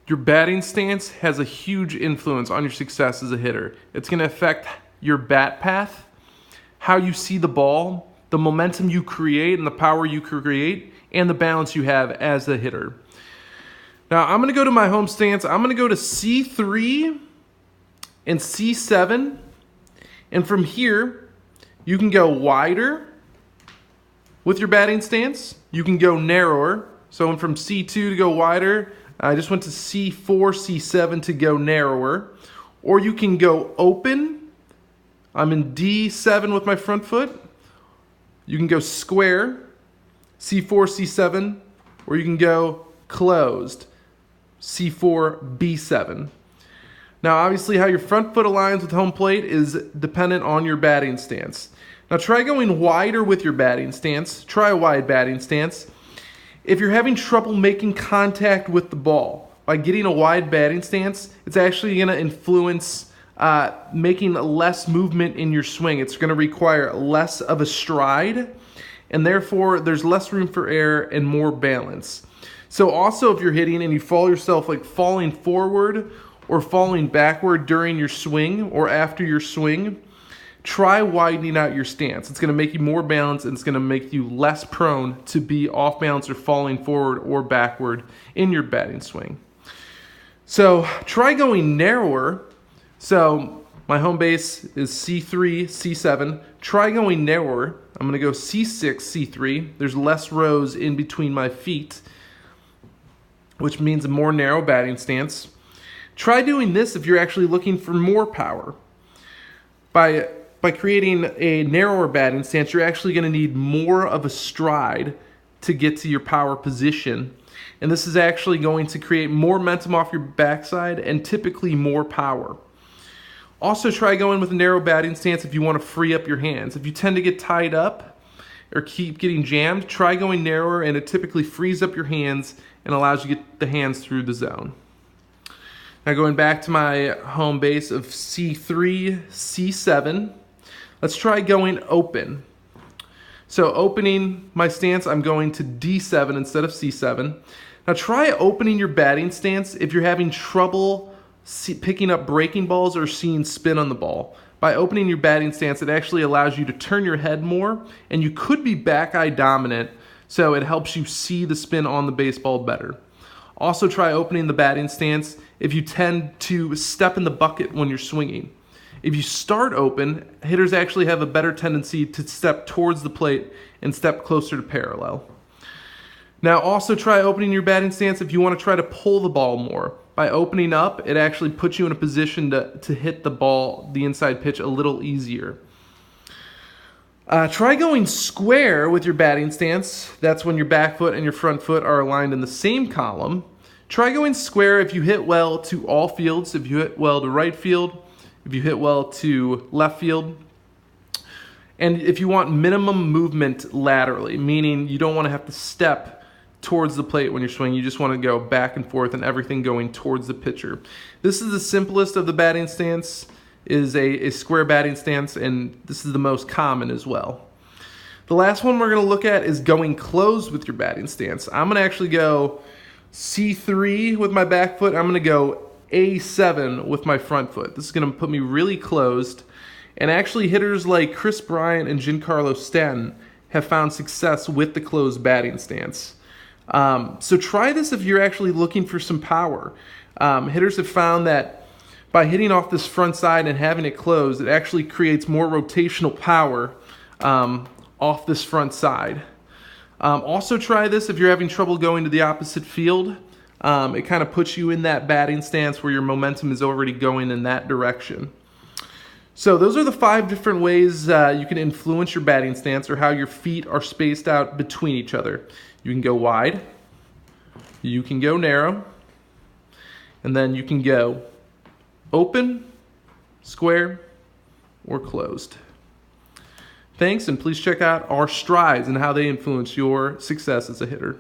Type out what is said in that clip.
Your batting stance has a huge influence on your success as a hitter. It's going to affect your bat path, how you see the ball, the momentum you create and the power you create, and the balance you have as a hitter. Now, I'm going to go to my home stance. I'm going to go to C3 and C7. And from here, you can go wider with your batting stance. You can go narrower. So I went from C2 to go wider. I just went to C4, C7 to go narrower. Or you can go open. I'm in D7 with my front foot. You can go square, C4, C7, or you can go closed, C4, B7. Now, obviously, how your front foot aligns with home plate is dependent on your batting stance. Now, try going wider with your batting stance. Try a wide batting stance. If you're having trouble making contact with the ball, by getting a wide batting stance, it's actually going to influence making less movement in your swing. It's going to require less of a stride, and therefore there's less room for error and more balance. So also, if you're hitting and you follow yourself like falling forward or falling backward during your swing or after your swing, try widening out your stance. It's going to make you more balanced, and it's going to make you less prone to be off balance or falling forward or backward in your batting swing. So try going narrower. So my home base is C3, C7. Try going narrower. I'm going to go C6, C3. There's less rows in between my feet, which means a more narrow batting stance. Try doing this if you're actually looking for more power. By creating a narrower batting stance, you're actually going to need more of a stride to get to your power position. And this is actually going to create more momentum off your backside and typically more power. Also, try going with a narrow batting stance if you want to free up your hands. If you tend to get tied up or keep getting jammed, try going narrower, and it typically frees up your hands and allows you to get the hands through the zone. Now, going back to my home base of C3, C7, let's try going open. So opening my stance, I'm going to D7 instead of C7. Now try opening your batting stance if you're having trouble picking up breaking balls or seeing spin on the ball. By opening your batting stance, it actually allows you to turn your head more, and you could be back eye dominant, so it helps you see the spin on the baseball better. Also try opening the batting stance if you tend to step in the bucket when you're swinging. If you start open, hitters actually have a better tendency to step towards the plate and step closer to parallel. Now also try opening your batting stance if you want to try to pull the ball more. By opening up, it actually puts you in a position to hit the ball, the inside pitch, a little easier. Try going square with your batting stance. That's when your back foot and your front foot are aligned in the same column. Try going square if you hit well to all fields, if you hit well to right field, if you hit well to left field, and if you want minimum movement laterally, meaning you don't want to have to step towards the plate when you're swinging, you just want to go back and forth and everything going towards the pitcher. This is the simplest of the batting stance, is a square batting stance, and this is the most common as well. The last one we're going to look at is going closed with your batting stance. I'm going to actually go C3 with my back foot. I'm going to go A7 with my front foot. This is going to put me really closed, and actually hitters like Chris Bryant and Giancarlo Stanton have found success with the closed batting stance. So try this if you're actually looking for some power. Hitters have found that by hitting off this front side and having it closed, it actually creates more rotational power off this front side. Also try this if you're having trouble going to the opposite field. It kind of puts you in that batting stance where your momentum is already going in that direction. So those are the 5 different ways you can influence your batting stance, or how your feet are spaced out between each other. You can go wide, you can go narrow, and then you can go open, square, or closed. Thanks, and please check out our strides and how they influence your success as a hitter.